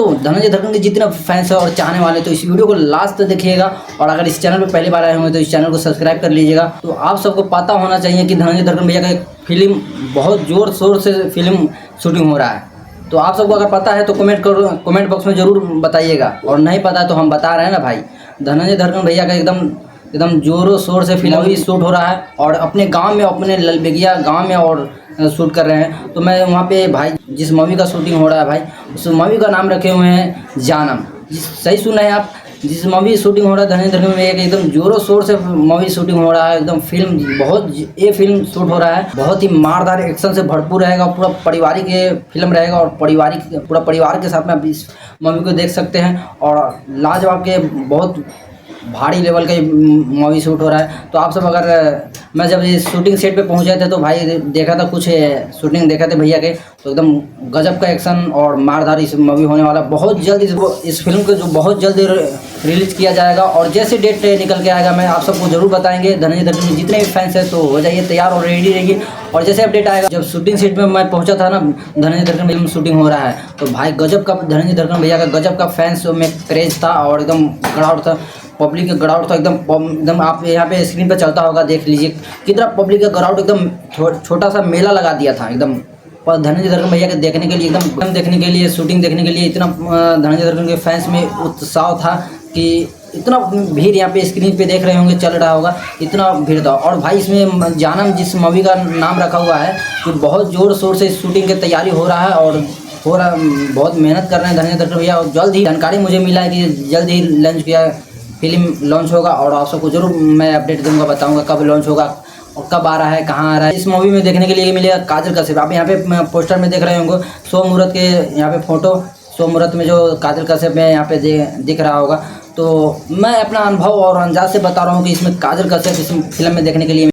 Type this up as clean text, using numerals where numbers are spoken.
तो धनंजय धर्कन के जितने फैंस है और चाहने वाले तो इस वीडियो को लास्ट तक देखिएगा। और अगर इस चैनल पर पहली बार आए होंगे तो इस चैनल को सब्सक्राइब कर लीजिएगा। तो आप सबको पता होना चाहिए कि धनंजय धर्कन भैया का एक फिल्म बहुत जोर शोर से फिल्म शूटिंग हो रहा है। तो आप सबको अगर पता है तो कमेंट बॉक्स में ज़रूर बताइएगा, और नहीं पता है तो हम बता रहे हैं ना भाई। धनंजय धर्कन भैया का एकदम जोरों शोर से फिल्म भी शूट हो रहा है, और अपने गांव में, अपने ललबेगिया गांव में और शूट कर रहे हैं। तो मैं वहाँ पे भाई जिस मूवी का शूटिंग हो रहा है भाई, उस मूवी का नाम रखे हुए हैं जानम। सही सुना है आप, जिस मूवी शूटिंग हो रहा है धनंजय धर्कन में एकदम जोरों शोर से मूवी शूटिंग हो रहा है। एकदम ये फिल्म शूट हो रहा है, बहुत ही मारदार एक्शन से भरपूर रहेगा। पूरा पारिवारिक ये फिल्म रहेगा, और पूरा परिवार के साथ में आप इस मूवी को देख सकते हैं। और लाजवाब के बहुत भारी लेवल का मूवी शूट हो रहा है। तो आप सब अगर मैं जब इस शूटिंग सेट पे पहुंचे थे तो भाई देखा था, कुछ शूटिंग देखा थे भैया के, तो एकदम गजब का एक्शन और मारधार इस मूवी होने वाला। बहुत जल्द इस फिल्म को जो बहुत जल्द रिलीज़ किया जाएगा, और जैसे डेट निकल के आएगा मैं आप सबको जरूर बताएंगे। धनंजय धर्कन के जितने भी फैंस हैं तो हो जाइए तैयार और रेडी रहिए। और जैसे अपडेट आएगा, जब शूटिंग सेट पे मैं पहुंचा था ना, धनंजय धर्कन फिल्म शूटिंग हो रहा है, तो भाई गजब का धनंजय धर्कन भैया का गजब का फैंस में क्रेज था, और एकदम गड़ाउट था, पब्लिक का गड़ाउट था एकदम। आप यहाँ पे स्क्रीन पे चलता होगा, देख लीजिए कितना पब्लिक का गड़ाउट, एकदम छोटा सा मेला लगा दिया था एकदम धनंजय धर्कन भैया के देखने के लिए, एकदम देखने के लिए, शूटिंग देखने के लिए। इतना धनंजय धर्कन के फैंस में उत्साह था कि इतना भीड़ यहाँ पे स्क्रीन पे देख रहे होंगे, चल रहा होगा, इतना भीड़ था। और भाई इसमें जानम जिस मूवी का नाम रखा हुआ है, तो बहुत ज़ोर शोर से शूटिंग की तैयारी हो रहा है, और बहुत मेहनत कर रहे हैं धनंजय धर्कन भैया। और जल्द ही जानकारी मुझे मिला है कि जल्द ही लॉन्च किया फिल्म लॉन्च होगा, और आप सबको जरूर मैं अपडेट दूंगा, बताऊंगा कब लॉन्च होगा और कब आ रहा है, कहाँ आ रहा है। इस मूवी में देखने के लिए मिलेगा काजल कश्यप। आप यहाँ पे पोस्टर में देख रहे होंगे सो मुहूर्त के, यहाँ पे फोटो सो मुहूर्त में जो काजल कश्यप में यहाँ पे दिख रहा होगा। तो मैं अपना अनुभव और अंदाज से बता रहा हूँ कि इसमें काजल कश्यप इस फिल्म में देखने के लिए